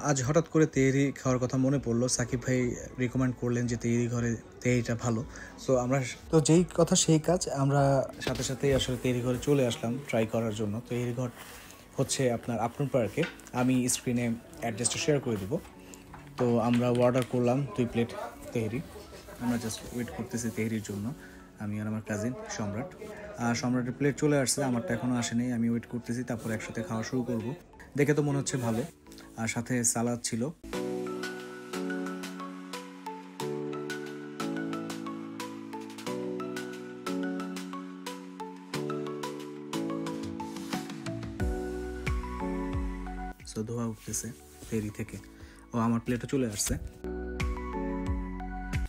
আজ হঠাৎ করে তেহেরি খাওয়ার কথা মনে পড়লো। সাকিব ভাই রিকমেন্ড করলেন যে তেহেরি ঘরে তেহেরিটা ভালো। সো আমরা তো যেই কথা সেই কাজ, আমরা সাথে সাথেই আসলে তেহেরি ঘরে চলে আসলাম ট্রাই করার জন্য। তেহেরি ঘর হচ্ছে আপনার আপটন পার্কে, আমি স্ক্রিনে অ্যাড্রেসটা শেয়ার করে দেবো। তো আমরা অর্ডার করলাম 2 প্লেট তেহেরি। আমরা জাস্ট ওয়েট করতেছি তেহেরির জন্য, আমি আর আমার কাজিন সম্রাট। সম্রাটের প্লেট চলে আসছে, আমারটা এখনও আসেনি। আমি ওয়েট করতেছি, তারপর একসাথে খাওয়া শুরু করব। দেখে তো মনে হচ্ছে ভালো, আর সাথে সালাদ ছিল। সো ধোয়া উঠতেছে তেহেরি থেকে। ও আমার প্লেটও চলে আসছে।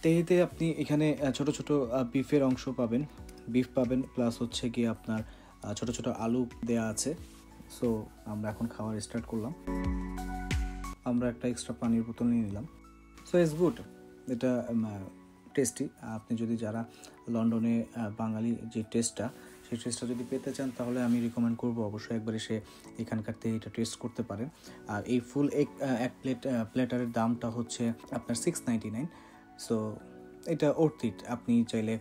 তেহেরিতে আপনি এখানে ছোট ছোট বিফের অংশ পাবেন, বিফ পাবেন, প্লাস হচ্ছে কি আপনার ছোট ছোট আলু দেয়া আছে। সো আমরা এখন খাওয়ার স্টার্ট করলাম। আমরা একটা এক্সট্রা পানির বোতল নিয়ে নিলাম। সো ইটস গুড, এটা টেস্টি। আপনি যদি যারা লন্ডনে বাঙালি যে টেস্টটা, সেই টেস্টটা যদি পেতে চান, তাহলে আমি রিকমেন্ড করবো অবশ্যই একবার এসে এখানকার তেহেরিটা টেস্ট করতে পারেন। আর এই ফুল এক প্লেটারের দামটা হচ্ছে আপনার 699। সো এটা ওর্থ ইট, আপনি চাইলে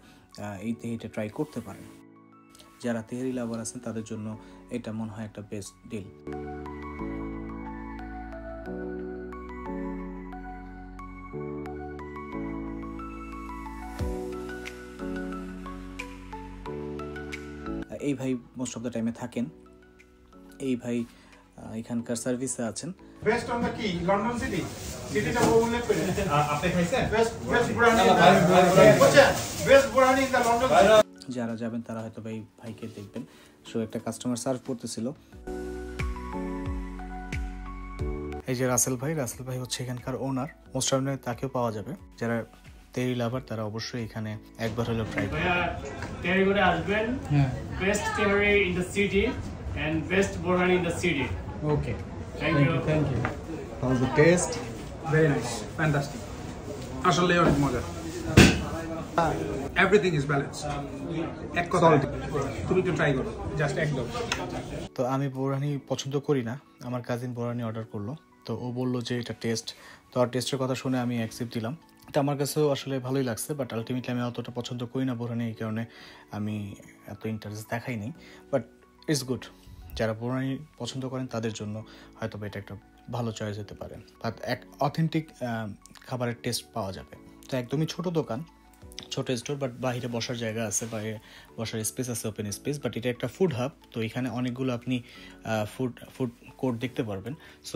এই তেহেরিটা ট্রাই করতে পারেন। যারা তেহেরি লাভার আছেন তাদের জন্য এটা মনে হয় একটা বেস্ট ডিল। এই ভাই মোস্ট অফ দ্য টাইমে থাকেন। এই ভাই এখানকার সার্ভিসে আছেন। বেস্ট অন দ্য কি লন্ডন সিটি সিটিটা উল্লেখ করে আপনি খাইছেন best burani in the London. যারা যাবেন তারা হয়তো ভাইকে দেখবেন। সো একটা কাস্টমার সার্ভ করতেছিল। এই যে রাসেল ভাই হচ্ছে এখানকার ওনার। মোস্ট অফ তাকেও পাওয়া যাবে। যারা তেহেরি লাভার তারা অবশ্যই এখানে একবার হলেও ট্রাই করবেন। তেহেরি করে আসবেন। Best tehari in the city and best borhani in the city. Okay. Thank you. How's the taste? Very nice fantastic আসলে অনেক মজা এভরিথিং ইজ ব্যালেন্সড এক কথা তুমি একটু ট্রাই করো জাস্ট একদম। তো আমি বোরহানি পছন্দ করি না, আমার কাজিন বোরহানি অর্ডার করলো। তো ও বললো যে এটা টেস্ট, তো আর টেস্টের কথা শুনে আমি অ্যাকসেপ্ট দিলাম। তো আমার কাছেও আসলে ভালোই লাগছে, বাট আলটিমেটলি আমি অতটা পছন্দ করি না বোরহানি, এই কারণে আমি এত ইন্টারেস্ট দেখাই নেই। বাট ইটস গুড, যারা বোরহানি পছন্দ করেন তাদের জন্য হয়তো এটা একটা ভালো চয়েস হতে পারে। বাট এক অথেন্টিক খাবারের টেস্ট পাওয়া যাবে। তো একদমই ছোট দোকান, ছোট স্টোর, বাট বাইরে বসার জায়গা আছে, বাইরে বসার স্পেস আছে, ওপেন স্পেস। বাট এটা একটা ফুড হাব, তো এখানে অনেকগুলো আপনি ফুড কোর্ট দেখতে পারবেন। সো